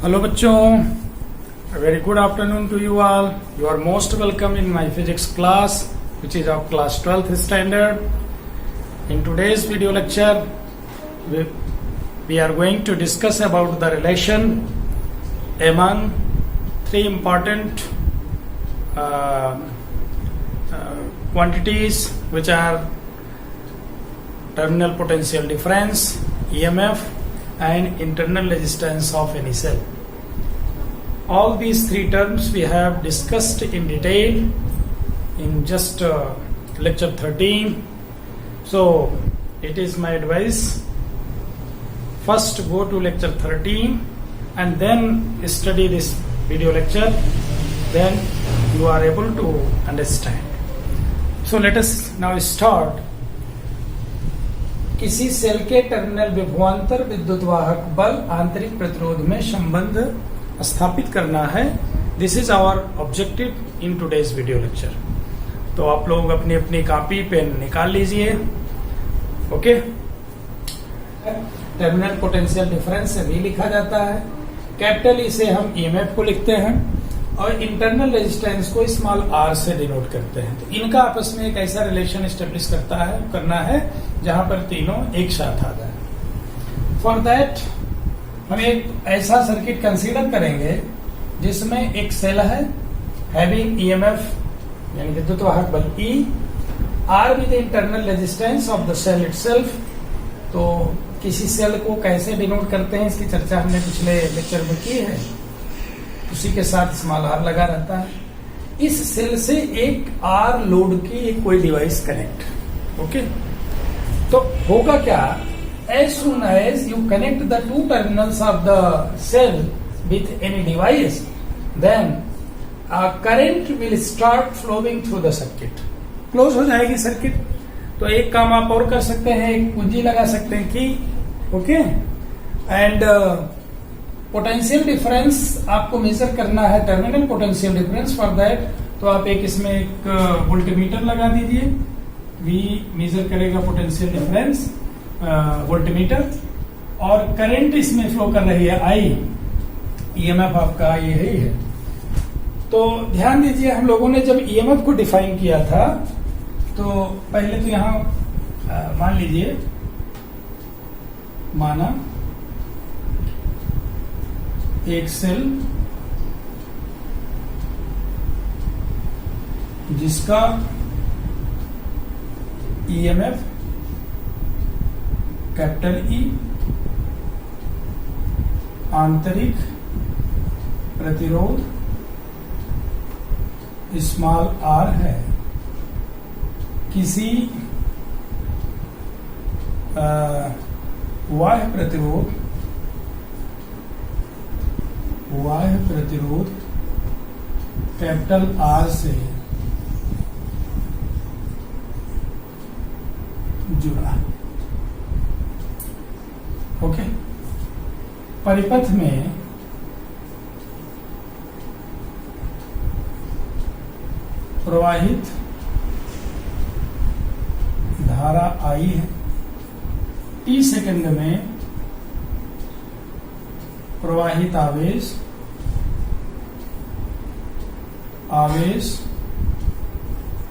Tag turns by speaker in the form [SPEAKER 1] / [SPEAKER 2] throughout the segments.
[SPEAKER 1] Hello बच्चों, a very good afternoon to you all. You are most welcome in my physics class, which is of class 12th standard. In today's video lecture, we are going to discuss about the relation among three important quantities, which are terminal potential difference, EMF, and internal resistance of any cell. All these three terms we have discussed in detail in just lecture 13. So it is my advice, first go to lecture 13 and then study this video lecture, then you are able to understand. So let us now start. किसी cell के terminal विभवांतर विद्युत वाहक बल आंतरिक प्रतिरोध में संबंध स्थापित करना है. This is our objective in today's video lecture. तो आप लोग अपनी अपनी कॉपी पेन निकाल लीजिए. ओके. टर्मिनल पोटेंशियल डिफरेंस से भी लिखा जाता है. कैपिटल ई से हम ईएमएफ को लिखते हैं और इंटरनल रेजिस्टेंस को स्मॉल आर से डिनोट करते हैं. तो इनका आपस में एक ऐसा रिलेशन एस्टेब्लिश करना है जहां पर तीनों एक साथ आ जाए. फॉर दैट हम एक ऐसा सर्किट कंसीडर करेंगे जिसमें एक सेल है हैविंग ईएमएफ यानी विद्युत वाहक बल E R with internal resistance of the cell itself. तो किसी सेल को कैसे डिनोट करते हैं इसकी चर्चा हमने पिछले लेक्चर में की है. उसी के साथ स्मॉल आर लगा रहता है. इस सेल से एक आर लोड की एक कोई डिवाइस कनेक्ट. ओके. तो होगा क्या, as soon as you connect the two terminals of the cell with any device, then current will start flowing through the circuit. Close हो जाएगी सर्किट. तो एक काम आप और कर सकते हैं, एक कुंजी लगा सकते हैं की. ओके. एंड पोटेंशियल डिफरेंस आपको मेजर करना है, terminal potential difference. For that तो आप एक इसमें एक वोल्टमीटर लगा दीजिए. वी मेजर करेगा पोटेंशियल डिफरेंस वोल्टमीटर, और करंट इसमें फ्लो कर रही है आई. ईएमएफ आपका यही है. तो ध्यान दीजिए, हम लोगों ने जब ईएमएफ को डिफाइन किया था तो पहले तो यहां मान लीजिए, माना एक सेल जिसका ईएमएफ कैपिटल ई आंतरिक प्रतिरोध स्मॉल आर है. किसी बाह्य प्रतिरोध कैपिटल आर से जुड़ा. ओके. परिपथ में प्रवाहित धारा आई है. टी सेकंड में प्रवाहित आवेश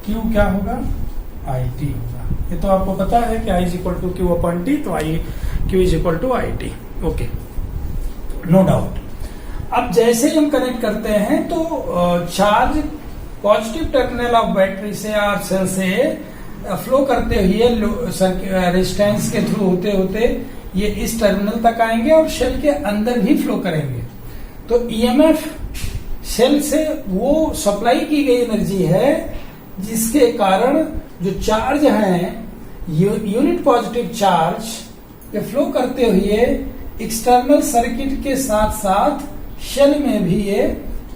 [SPEAKER 1] क्यू क्या होगा, आई टी होगा. ये तो आपको पता है कि I is equal to Q upon T, तो I Q is equal to I T. Okay, no doubt. अब जैसे हम कनेक्ट करते हैं तो charge positive terminal of battery से और सेल से फ्लो करते हुए रेजिस्टेंस के थ्रू होते होते ये इस टर्मिनल तक आएंगे और सेल के अंदर भी फ्लो करेंगे. तो ईएमएफ सेल से वो सप्लाई की गई एनर्जी है जिसके कारण जो चार्ज हैं यूनिट पॉजिटिव चार्ज ये फ्लो करते हुए एक्सटर्नल सर्किट के साथ साथ सेल में भी ये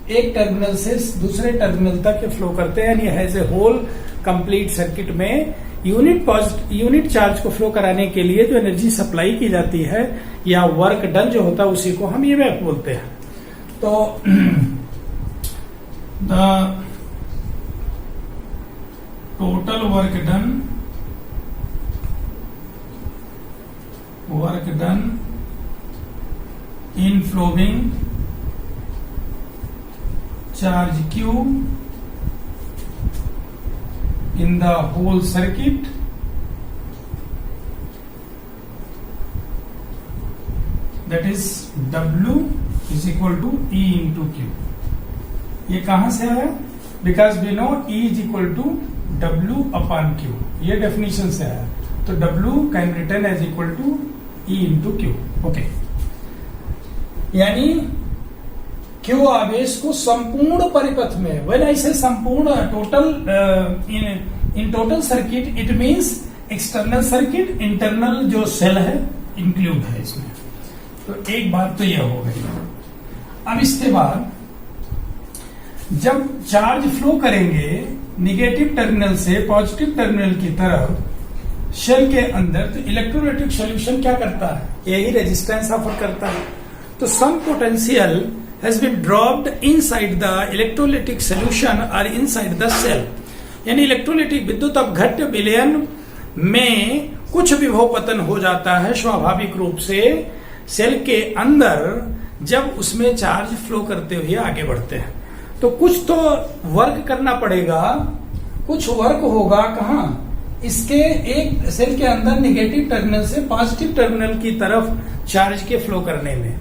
[SPEAKER 1] एक टर्मिनल से दूसरे टर्मिनल तक फ्लो करते हैं. यानी as a whole complete circuit में यूनिट चार्ज को फ्लो कराने के लिए जो एनर्जी सप्लाई की जाती है या वर्क डन जो होता है उसी को हम ईएमएफ बोलते हैं. तो the total work done in flowing charge Q in the whole circuit that is W is equal to E into Q. ये कहां से आया? Because we know E is equal to W upon Q. ये definition से आया. तो W can written as equal to E into Q. Okay, यानी Q आवेश को संपूर्ण परिपथ में, व्हेन आई से संपूर्ण, total, in total circuit it means external circuit, internal जो सेल है इंक्लूड है इसमें. तो एक बात तो यह हो गई. अब इसके बाद जब चार्ज फ्लो करेंगे निगेटिव टर्मिनल से पॉजिटिव टर्मिनल की तरफ शेल के अंदर, तो इलेक्ट्रोलाइटिक सॉल्यूशन क्या करता है? यही रेजिस्टेंस ऑफर करता है. तो some potential has been dropped inside the electrolytic solution और इनसाइड द सेल. यानी इलेक्ट्रोलाइटिक विद्युत अपघट्य विलयन में कुछ विभव पतन हो जाता है स्वाभाविक रूप से सेल के अंदर जब उसमें चार्ज फ्लो करते हुए आगे बढ़ते हैं. तो कुछ तो वर्क करना पड़ेगा, कुछ वर्क होगा कहां? इसके एक सेल के अंदर निगेटिव टर्मिनल से पॉजिटिव टर्मिनल की तरफ चार्ज के फ्लो करने में.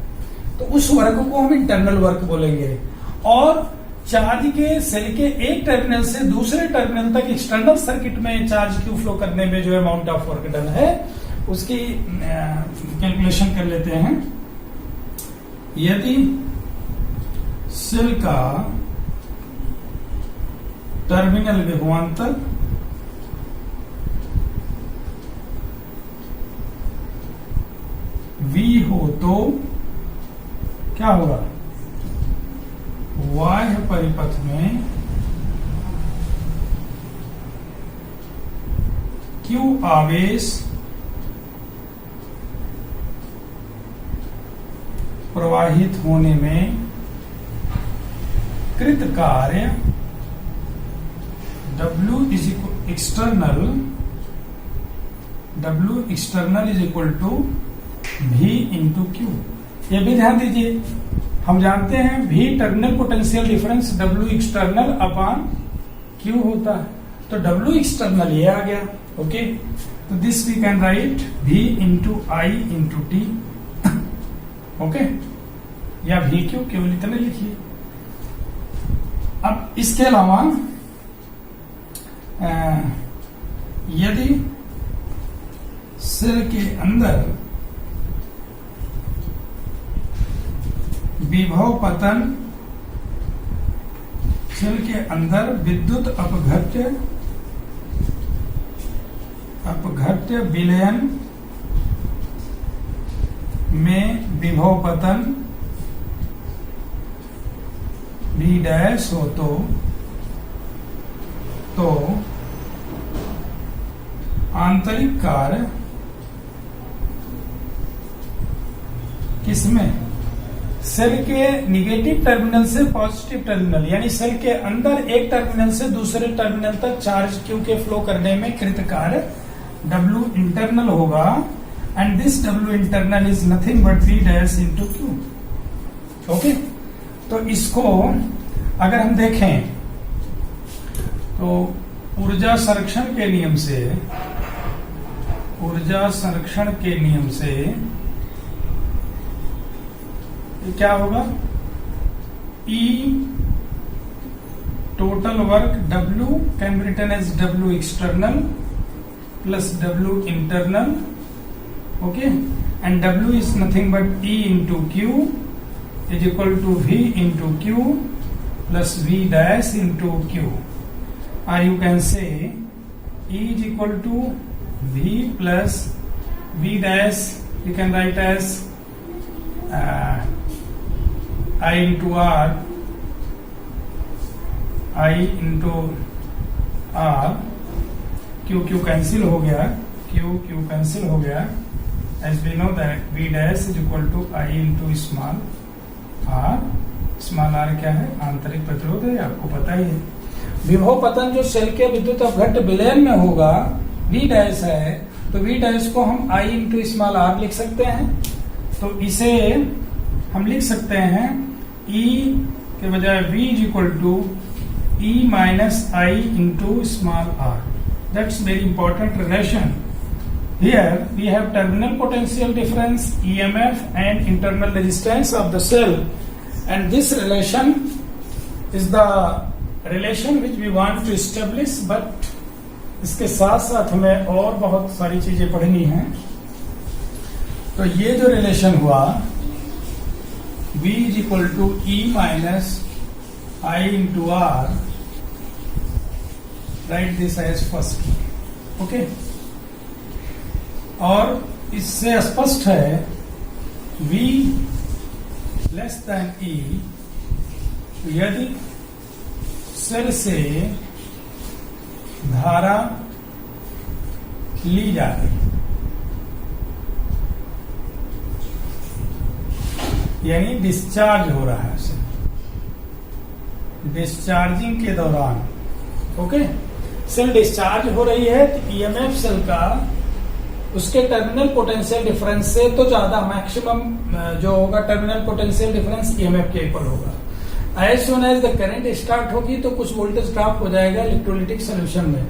[SPEAKER 1] तो उस वर्क को हम इंटरनल वर्क बोलेंगे. और चार्ज के सेल के एक टर्मिनल से दूसरे टर्मिनल तक एक्सटर्नल सर्किट में चार्ज क्यू फ्लो करने में जो अमाउंट ऑफ वर्क डन है उसकी कैलकुलेशन कर लेते हैं. यदि सेल का टर्मिनल विभवांतर V हो तो क्या होगा? बाह्य परिपथ में Q आवेश प्रवाहित होने में कृत कार्य W is external is equal to V into Q. ये भी ध्यान दीजिए, हम जानते हैं V terminal potential difference W external upon Q होता है. तो W एक्सटर्नल ये आ गया. ओके, तो this we can write V into I into T. Okay, या V Q केवल इतना लिखिए. अब इसके अलावा यदि सेल के अंदर विभव पतन, सेल के अंदर विद्युत अपघट्य विलयन में विभव पतन V डैश हो तो आंतरिक कार्य किसमें? सेल के निगेटिव टर्मिनल से पॉजिटिव टर्मिनल, यानी सेल के अंदर एक टर्मिनल से दूसरे टर्मिनल तक चार्ज क्यू के फ्लो करने में कृत कार्य W इंटरनल होगा. And this W internal is nothing but V dash into Q. Okay, तो इसको अगर हम देखें तो ऊर्जा संरक्षण के नियम से क्या होगा? E total work W can be written as W external plus W internal. Okay, and W is nothing but E into Q is equal to V into Q plus V dash into Q. Or you can say E is equal to V plus V dash, you can write as I into R, I into R, Q cancel हो गया, Q cancel हो गया. As we know that V dash is equal to I into small R. Small r क्या है? आंतरिक प्रतिरोध है, आपको पता ही है. विभव पतन जो सेल के विद्युत अपघट्य विलयन में होगा V डैश है, तो V डैश को हम I इंटू स्मॉल r लिख सकते हैं. तो इसे हम लिख सकते हैं E के बजाय V is equal to E minus I into small r. That's very important relation. Here we have terminal potential difference, EMF and internal resistance of the cell, and this relation is the relation which we want to establish, but इसके साथ साथ हमें और बहुत सारी चीजें पढ़नी हैं. तो ये जो रिलेशन हुआ V is equal to E minus I into R, write this as first. Okay, और इससे स्पष्ट है V लेस देन E यदि सेल से धारा ली जाए, यानी डिस्चार्ज हो रहा है सेल, डिस्चार्जिंग के दौरान. ओके, सेल डिस्चार्ज हो रही है तो ईएमएफ सेल का उसके टर्मिनल पोटेंशियल डिफरेंस से तो ज्यादा मैक्सिमम जो होगा टर्मिनल पोटेंशियल डिफरेंस ईएमएफ के इक्वल होगा. As soon as the current start होगी तो कुछ वोल्टेज ड्रॉप हो जाएगा इलेक्ट्रोलाइटिक सोल्यूशन में.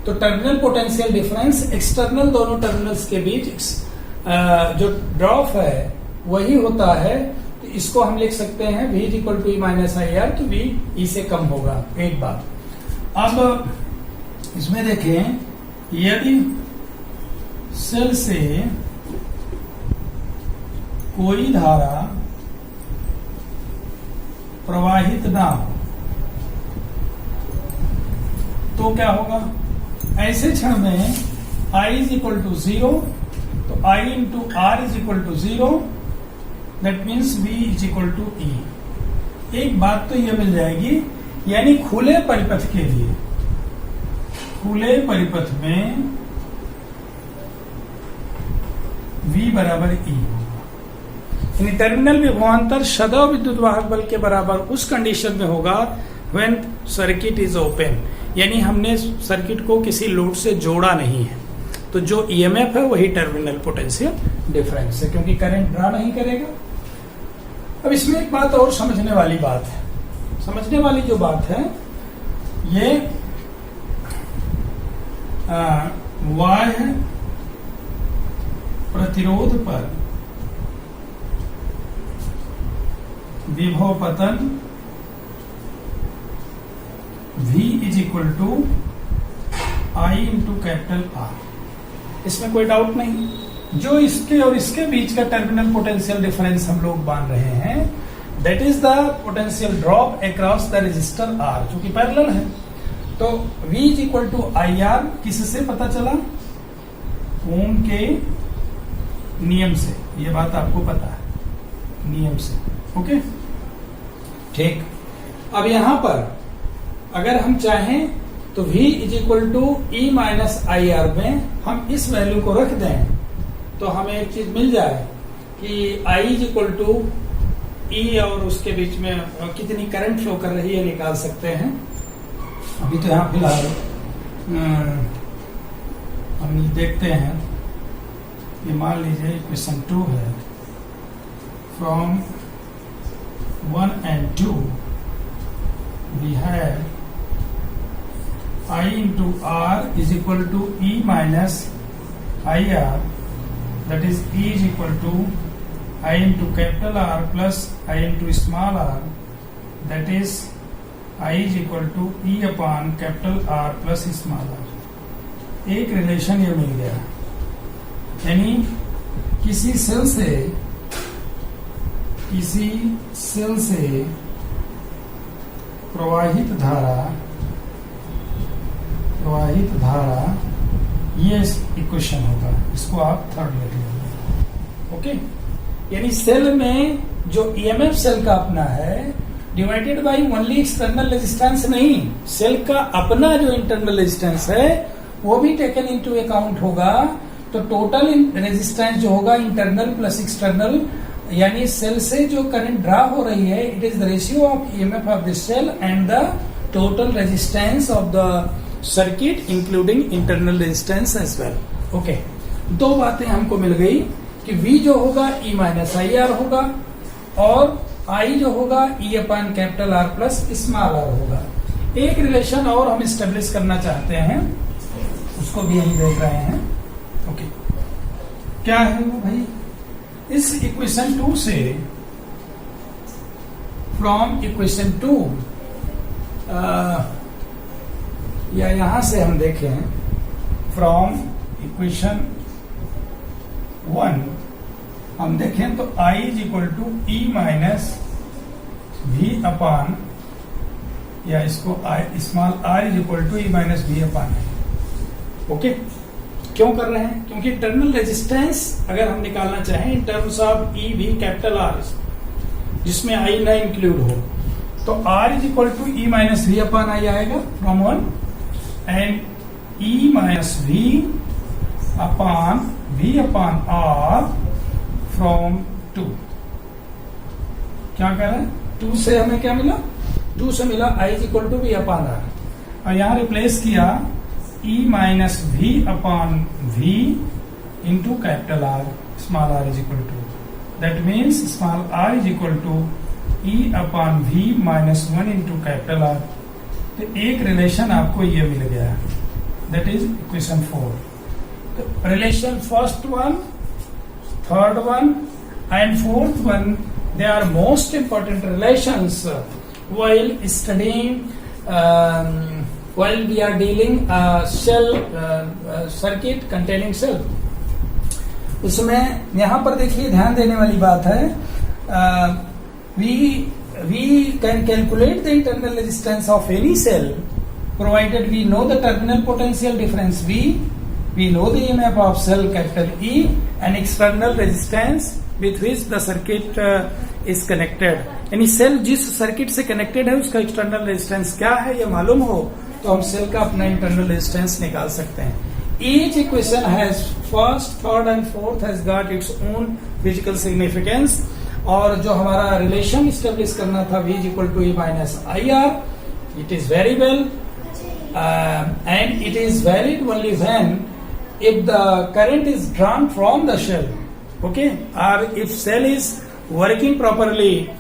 [SPEAKER 1] तो टर्मिनल पोटेंशियल डिफरेंस एक्सटर्नल दोनों टर्मिनल्स के बीच जो ड्रॉप है वही होता है. तो इसको हम लिख सकते हैं V is equal to E minus I R. तो V E से कम होगा. एक बात. अब इसमें देखें, यदि सेल से कोई धारा प्रवाहित ना हो तो क्या होगा? ऐसे क्षण में I इज इक्वल टू 0, तो I into R is equal to 0, that means V is equal to E. एक बात तो यह मिल जाएगी, यानी खुले परिपथ के लिए, खुले परिपथ में V बराबर E होगा. यानी टर्मिनल विभवांतर सदैव विद्युत वाहक बल के बराबर उस कंडीशन में होगा व्हेन सर्किट इज ओपन, यानी हमने सर्किट को किसी लोड से जोड़ा नहीं है. तो जो ईएमएफ है वही टर्मिनल पोटेंशियल डिफरेंस है, क्योंकि करंट ड्रा नहीं करेगा. अब इसमें एक बात और समझने वाली बात है. समझने वाली जो बात है, ये बाह्य प्रतिरोध पर विभव पतन V is equal to I into capital R. इसमें कोई डाउट नहीं. जो इसके और इसके बीच का टर्मिनल पोटेंशियल डिफरेंस हम लोग मान रहे हैं, that is the potential drop across the resistor R, जो कि पैरेलल है. तो V is equal to I R किससे पता चला? ओम के नियम से. ये बात आपको पता है, नियम से. ओके, ठीक. अब यहां पर अगर हम चाहें तो V is equal to E minus I R में हम इस वैल्यू को रख दें तो हमें एक चीज मिल जाए कि I is equal to E और उसके बीच में कितनी करंट फ्लो कर रही है निकाल सकते हैं. अभी तो यहाँ फिलहाल हम देखते हैं कि मान लीजिए क्वेश्चन 2 है. From 1 and 2 we have I into R is equal to E minus IR, that is E is equal to I into capital R plus I into small r, that is I is equal to E upon capital R plus small r. एक relation ये मिल गया, यानी किसी cell से प्रवाहित धारा ये equation होगा. इसको आप थर्ड लिख लेंगे. ओके, यानी सेल में जो ईएमएफ सेल का अपना है divided by only external resistance नहीं, सेल का अपना जो इंटरनल रेजिस्टेंस है वो भी टेकन इनटू अकाउंट होगा. तो टोटल रेजिस्टेंस जो होगा इंटरनल प्लस एक्सटर्नल, यानी सेल से जो करंट ड्रा हो रही है, it is the ratio of EMF of this cell and the total resistance of the circuit including internal resistance as well. Okay, दो बातें हमको मिल गई कि V जो होगा E माइनस आई आर होगा और आई जो होगा E upon capital R plus small r होगा। एक रिलेशन और हम स्टेब्लिश करना चाहते हैं, उसको भी यही देख रहे हैं। ओके, क्या है वो भाई? इस इक्वेशन 2 से, फ्रॉम इक्वेशन 2 या यहां से हम देखें फ्रॉम इक्वेशन 1 हम देखें तो I is equal to E minus V upon, या इसको small r is equal to E minus V upon है। ओके, क्यों कर रहे हैं? क्योंकि इंटरनल रेजिस्टेंस अगर हम निकालना चाहें in terms of E V capital R, जिसमें आई ना इंक्लूड हो, तो r is equal to E minus V upon I आएगा from 1, and E minus V upon R from 2। क्या कर रहे हैं? 2 से हमें क्या मिला? 2 से मिला i is equal to V upon R, और यहां रिप्लेस किया e minus V upon V into capital R, small r is equal to, that means small r is equal to e upon v minus 1 into capital R. तो एक relation आपको ये मिल गया, that is equation 4। तो relation first one, third one and fourth one, they are most important relations while studying while we are dealing cell circuit containing cell। उसमें यहां पर देखिए ध्यान देने वाली बात है, we can calculate the internal resistance of any cell provided we know the terminal potential difference V, we know the EMF of cell capital E and external resistance with which the circuit is connected। यानी cell जिस circuit से connected है उसका external resistance क्या है ये मालूम हो तो हम सेल का अपना इंटरनल रेजिस्टेंस निकाल सकते हैं। Each equation has first, third and fourth has got its own physical significance, और जो हमारा रिलेशन स्टेब्लिश करना था V is equal to E minus I R, it is very well and it is valid only when if the current is drawn from the shell, okay, or if cell is working properly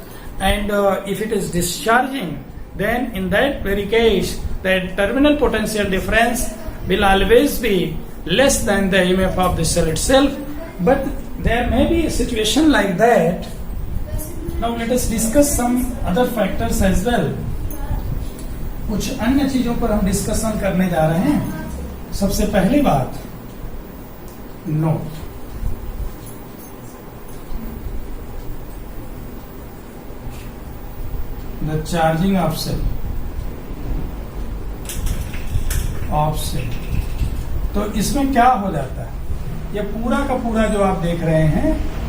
[SPEAKER 1] and if it is discharging, then in that very case the terminal potential difference will always be less than the EMF of the cell itself, but there may be a situation like that। Now let us discuss some other factors as well। कुछ अन्य चीजों पर हम discussion करने जा रहे हैं। सबसे पहली बात, note the charging of cell तो इसमें क्या हो जाता है, ये पूरा का पूरा जो आप देख रहे हैं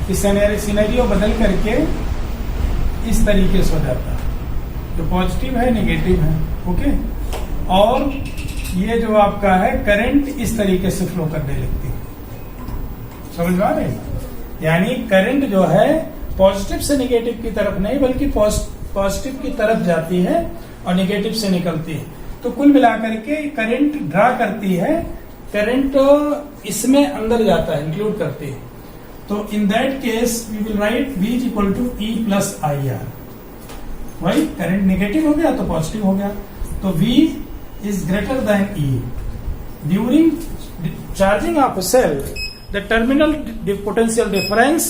[SPEAKER 1] इस सिनेरियो बदल करके इस तरीके से हो जाता है, जो पॉजिटिव है नेगेटिव है। ओके, और ये जो आपका है करंट इस तरीके से फ्लो करने लगती है। समझ में आ रही? यानी करंट जो है पॉजिटिव से नेगेटिव की तरफ नहीं बल्कि पॉजिटिव की तरफ जाती है और नेगेटिव से निकलती है। तो कुल मिलाकर के करंट ड्रा करती है, करंट इसमें अंदर जाता है, इंक्लूड करती है। तो in that case we will write V is equal to E plus I R. वही करंट नेगेटिव हो गया तो पॉजिटिव हो गया, तो V is greater than E। During charging of a cell the terminal potential difference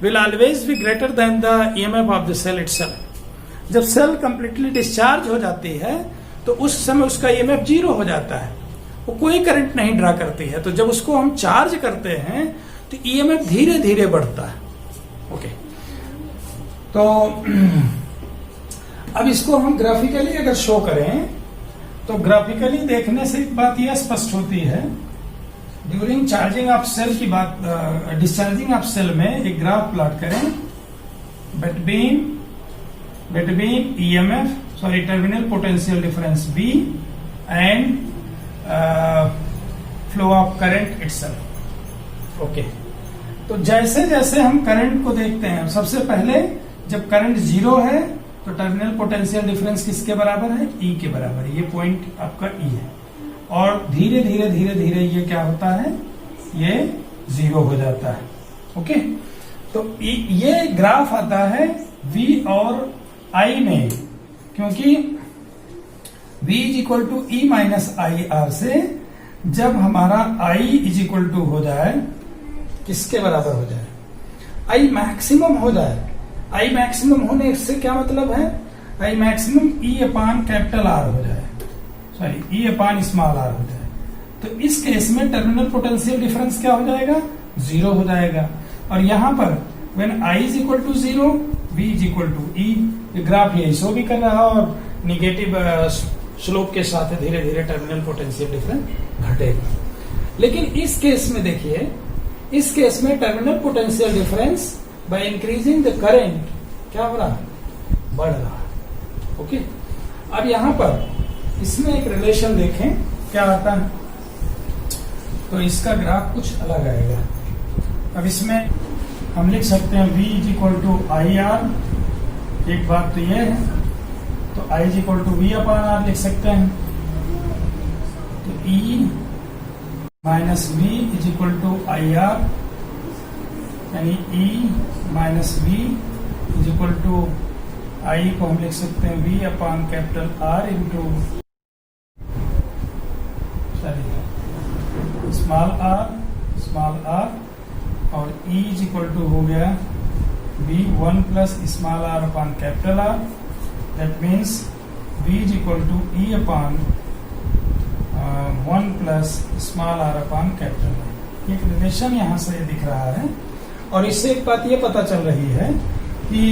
[SPEAKER 1] will always be greater than the EMF of the cell itself। जब cell completely discharge हो जाती है तो उस समय उसका EMF 0 हो जाता है, वो कोई करंट नहीं ड्रा करती है। तो जब उसको हम चार्ज करते हैं तो EMF धीरे धीरे बढ़ता है। ओके, तो अब इसको हम ग्राफिकली अगर शो करें तो ग्राफिकली देखने से एक बात यह स्पष्ट होती है, ड्यूरिंग चार्जिंग ऑफ सेल की बात, डिस्चार्जिंग ऑफ सेल में एक ग्राफ प्लॉट करें between EMF, sorry terminal potential difference B and flow of current itself. Okay, तो जैसे जैसे हम करंट को देखते हैं, सबसे पहले जब करंट 0 है तो टर्मिनल पोटेंशियल डिफरेंस किसके बराबर है? E के बराबर है। ये पॉइंट आपका E है, और धीरे धीरे धीरे धीरे ये क्या होता है, ये 0 हो जाता है। ओके, तो ये ग्राफ आता है V और I में, क्योंकि V is equal to E minus I R से जब हमारा I इज इक्वल टू हो जाए, किसके बराबर हो जाए, I मैक्सिमम हो जाए। I मैक्सिमम होने से क्या मतलब है, I maximum E upon capital R हो जाए, सॉरी E अपान स्मॉल r हो जाए, तो इस केस में टर्मिनल पोटेंशियल डिफरेंस क्या हो जाएगा, 0 हो जाएगा। और यहां पर when I is equal to 0, V is equal to E, graph यही शो भी कर रहा और निगेटिव स्लोप के साथ धीरे धीरे टर्मिनल पोटेंशियल डिफरेंस घटेगा। लेकिन इस केस में देखिए, इस केस में terminal potential difference by increasing the current क्या हो रहा है, बढ़ रहा है। ओके, अब यहां पर इसमें एक रिलेशन देखें क्या आता है, तो इसका ग्राफ कुछ अलग आएगा। अब इसमें हम लिख सकते हैं V is equal to I R, एक बात तो ये है, तो I is equal to V upon R लिख सकते हैं, तो E minus V is equal to I R, यानी E minus V is equal to I को हम लिख सकते हैं V upon capital R into small r, और E इज इक्वल टू हो गया V 1 plus small r upon capital R, that means V is equal to E upon 1 plus small r upon capital R। एक relation यहाँ से दिख रहा है, और इससे एक बात ये पता चल रही है कि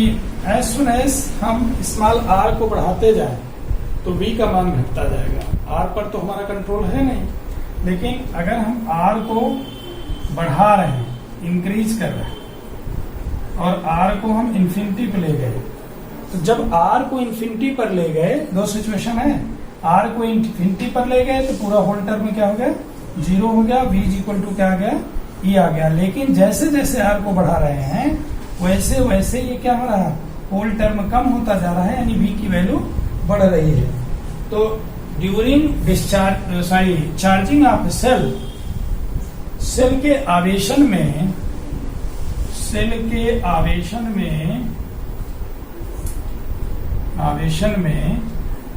[SPEAKER 1] एज सुन एज हम स्मॉल r को बढ़ाते जाए तो V का मान घटता जाएगा। R पर तो हमारा कंट्रोल है नहीं, लेकिन अगर हम R को बढ़ा रहे हैं, इंक्रीज कर रहे हैं, और R को हम इन्फिनिटी पे ले गए, तो जब R को इन्फिनिटी पर ले गए, दो सिचुएशन है, R को इन्फिनिटी पर ले गए तो पूरा होल टर्म क्या हो गया, 0 हो गया, V इज इक्वल टू क्या आ गया, E आ गया। लेकिन जैसे जैसे R को बढ़ा रहे हैं वैसे वैसे ये क्या हो रहा है, होल टर्म कम होता जा रहा है, यानी V की वैल्यू बढ़ रही है। तो during discharge charging of cell, cell के आवेशन में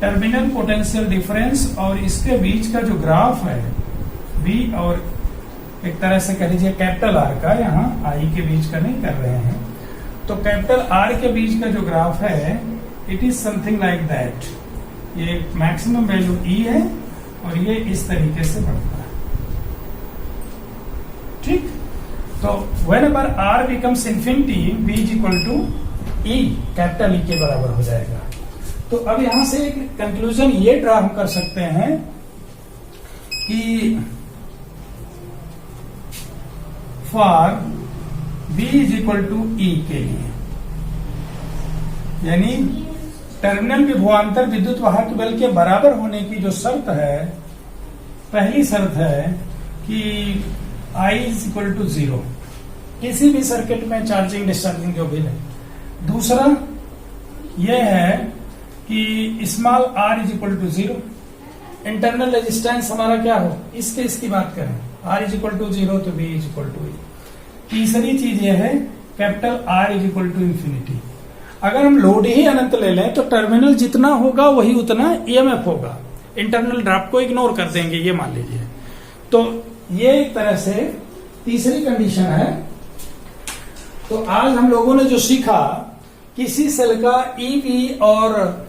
[SPEAKER 1] टर्मिनल पोटेंशियल डिफरेंस और इसके बीच का जो ग्राफ है V और एक तरह से कह लीजिए कैपिटल R का, यहाँ I के बीच का नहीं कर रहे हैं, तो कैपिटल R के बीच का जो ग्राफ है it is something like that. ये मैक्सिमम वैल्यू E है और ये इस तरीके से बढ़ता है, ठीक। तो whenever R becomes infinity, V is equal to E, capital E के बराबर हो जाएगा। तो अब यहां से एक कंक्लूजन ये ड्रा हम कर सकते हैं कि for V is equal to E के लिए, यानी टर्मिनल विभवांतर विद्युत वाहक बल के बराबर होने की जो शर्त है, पहली शर्त है कि I इज इक्वल टू 0 किसी भी सर्किट में, चार्जिंग डिस्चार्जिंग जो भी है। दूसरा यह है कि small r is equal to 0, internal resistance हमारा क्या हो, इसके इसकी बात करें, r इज इक्वल टू 0 तो V is equal to E। तीसरी चीज यह है capital R is equal to infinity. अगर हम लोड ही अनंत ले लें तो टर्मिनल जितना होगा वही उतना EMF होगा, इंटरनल ड्रॉप को इग्नोर कर देंगे, ये मान लीजिए। तो ये एक तरह से तीसरी कंडीशन है। तो आज हम लोगों ने जो सीखा, किसी सेल का EV और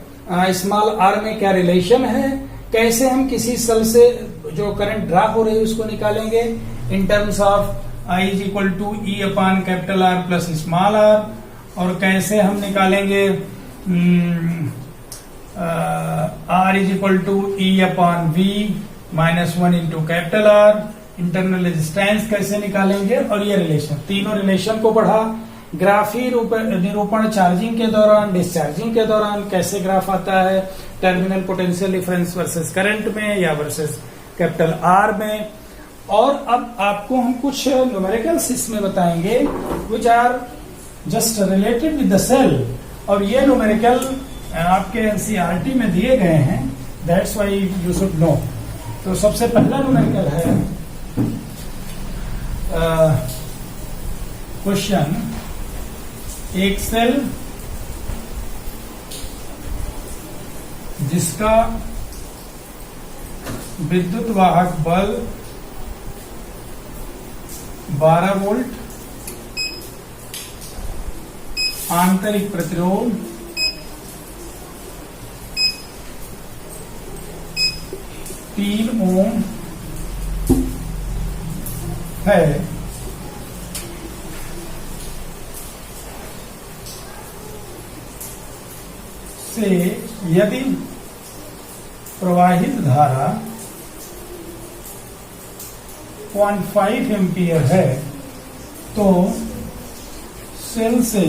[SPEAKER 1] स्मॉल r में क्या रिलेशन है, कैसे हम किसी सेल से जो करंट ड्रा हो रही है उसको निकालेंगे in terms of I is equal to E upon capital R plus small r, और कैसे हम निकालेंगे R is equal to E upon V minus 1 into capital R, internal resistance कैसे निकालेंगे, और ये रिलेशन, तीनों रिलेशन को पढ़ा। ग्राफी निरूपण चार्जिंग के दौरान, डिस्चार्जिंग के दौरान कैसे ग्राफ आता है, terminal potential difference versus current में या वर्सेस कैपिटल R में। और अब आपको हम कुछ न्यूमेरिकल्स इसमें बताएंगे which are just related with the cell, और ये न्यूमेरिकल आपके NCERT में दिए गए हैं, that's why you should know. तो सबसे पहला न्यूमेरिकल है क्वेश्चन, एक सेल जिसका विद्युत वाहक बल 12 वोल्ट, आंतरिक प्रतिरोध 3 ओम है, से यदि प्रवाहित धारा 0.5 एम्पियर है तो सेल से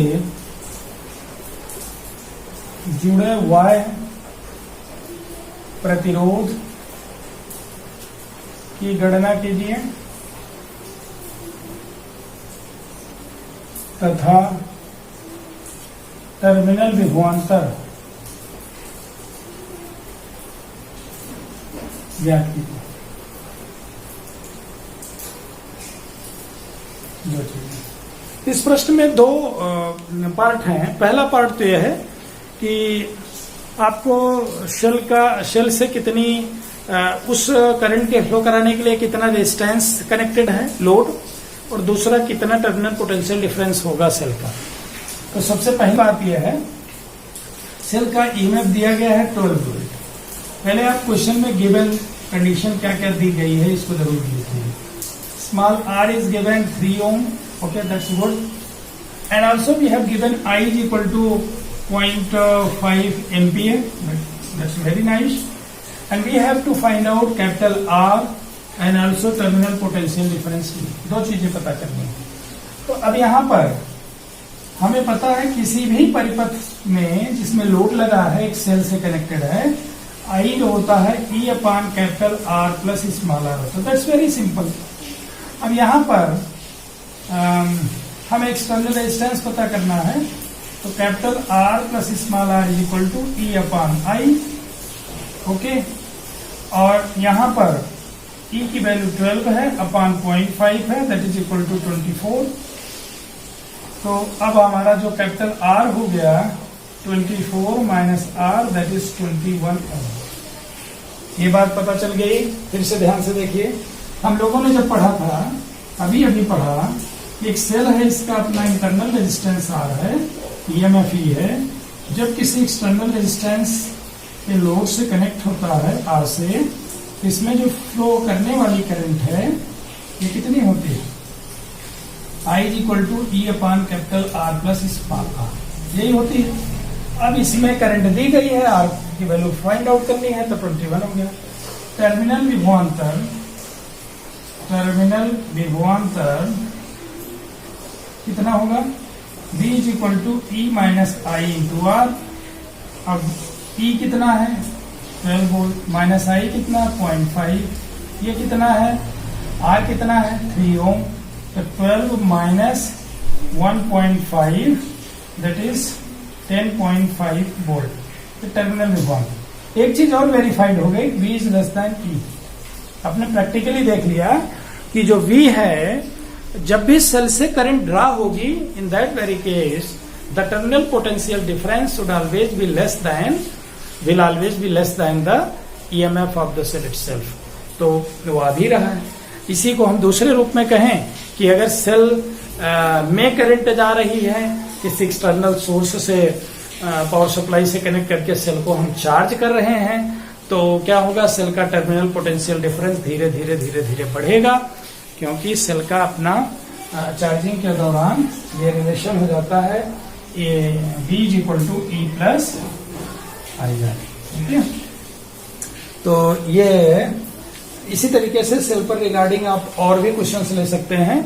[SPEAKER 1] जुड़े Y प्रतिरोध की गणना कीजिए तथा टर्मिनल विभवांतर ज्ञात कीजिए। इस प्रश्न में दो पार्ट हैं। पहला पार्ट तो यह है कि आपको शेल से कितनी उस करंट के फ्लो कराने के लिए कितना रेजिस्टेंस कनेक्टेड है लोड, और दूसरा कितना टर्मिनल पोटेंशियल डिफरेंस होगा सेल का। तो सबसे पहली बात यह है, सेल का ईएमएफ दिया गया है 12 वोल्ट। पहले आप क्वेश्चन में गिवन कंडीशन क्या क्या दी गई है इसको जरूर लिखिए। Small r is given 3 ohm, okay, that's good, and also we have given I is equal to 0.5 ampere, that's very nice, and we have to find out capital R and also terminal potential difference की दो चीजें पता करनी है। तो अब यहाँ पर हमें पता है किसी भी परिपथ में जिसमें लोड लगा है एक सेल से कनेक्टेड है, I जो होता है E upon capital R plus small r होता है। That's very simple. अब यहाँ पर हमें एक्सटर्नल रेजिस्टेंस पता करना है, तो capital R plus small r is equal to E upon I, okay. और यहाँ पर E की वैल्यू 12 है अपॉन 0.5 है, दैट इज इक्वल टू 24। तो अब हमारा जो कैपिटल R हो गया 24 माइनस R, दैट इज 21 ये बात पता चल गई। फिर से ध्यान से देखिए, हम लोगों ने जब पढ़ा था, अभी पढ़ा, एक सेल है, इसका अपना इंटरनल रेजिस्टेंस R है, ईएमएफ E है। जब किसी एक्सटर्नल रेजिस्टेंस के लोड से कनेक्ट होता है R से, इसमें जो फ्लो करने वाली करंट है ये कितनी होती है, I is equal to E upon capital R plus small r, यही होती है। अब इसमें करंट दी गई है, R की वैल्यू फाइंड आउट करनी है, तो 21 हो गया। टर्मिनल विभवांतर कितना होगा, V is equal to E minus I into R। अब E कितना है 12 वोल्ट, माइनस I कितना 0.5, ये कितना है R कितना है 3 ओम, तो 12 माइनस 1.5 दैट इज 10.5 वोल्ट। तो टर्मिनल विभवांतर। एक चीज और वेरीफाइड हो गई, V is less than E। आपने प्रैक्टिकली देख लिया कि जो V है, जब भी सेल से करंट ड्रा होगी, in that very case the terminal potential difference will always be less than the EMF of the cell itself। तो वो आ भी रहा है। इसी को हम दूसरे रूप में कहें कि अगर सेल में करंट जा रही है, किसी एक्सटर्नल सोर्स से पावर सप्लाई से कनेक्ट करके सेल को हम चार्ज कर रहे हैं, तो क्या होगा, सेल का टर्मिनल पोटेंशियल डिफरेंस धीरे धीरे बढ़ेगा, क्योंकि सेल का अपना चार्जिंग के दौरान ये रिलेशन हो जाता है, ये V is equal to E plus I R. ठीक है, तो ये इसी तरीके से सेल पर रिगार्डिंग आप और भी क्वेश्चंस ले सकते हैं।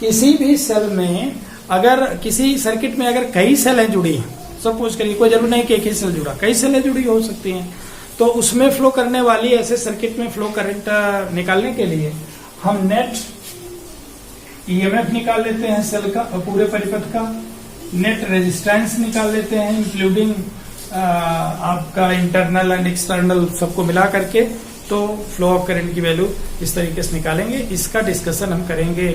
[SPEAKER 1] किसी भी सेल में, अगर किसी सर्किट में अगर कई सेलें जुड़ी, सपोज करिए, कोई जरूर नहीं कि एक ही सेल जुड़ा, कई सेलें जुड़ी हो सकती हैं, तो उसमें फ्लो करने वाली ऐसे सर्किट में फ्लो करंट निकालने के लिए हम नेट ईएमएफ निकाल लेते हैं सेल का, पूरे परिपथ का, नेट रेजिस्टेंस निकाल लेते हैं, इंक्लूडिंग आपका इंटरनल एंड एक्सटर्नल सबको मिला करके, तो फ्लो ऑफ करंट की वैल्यू इस तरीके से निकालेंगे। इसका डिस्कशन हम करेंगे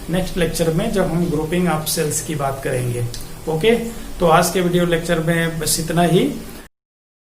[SPEAKER 1] नेक्स्ट लेक्चर में, जब हम ग्रुपिंग ऑफ सेल्स की बात करेंगे। ओके, तो आज के वीडियो लेक्चर में बस इतना ही।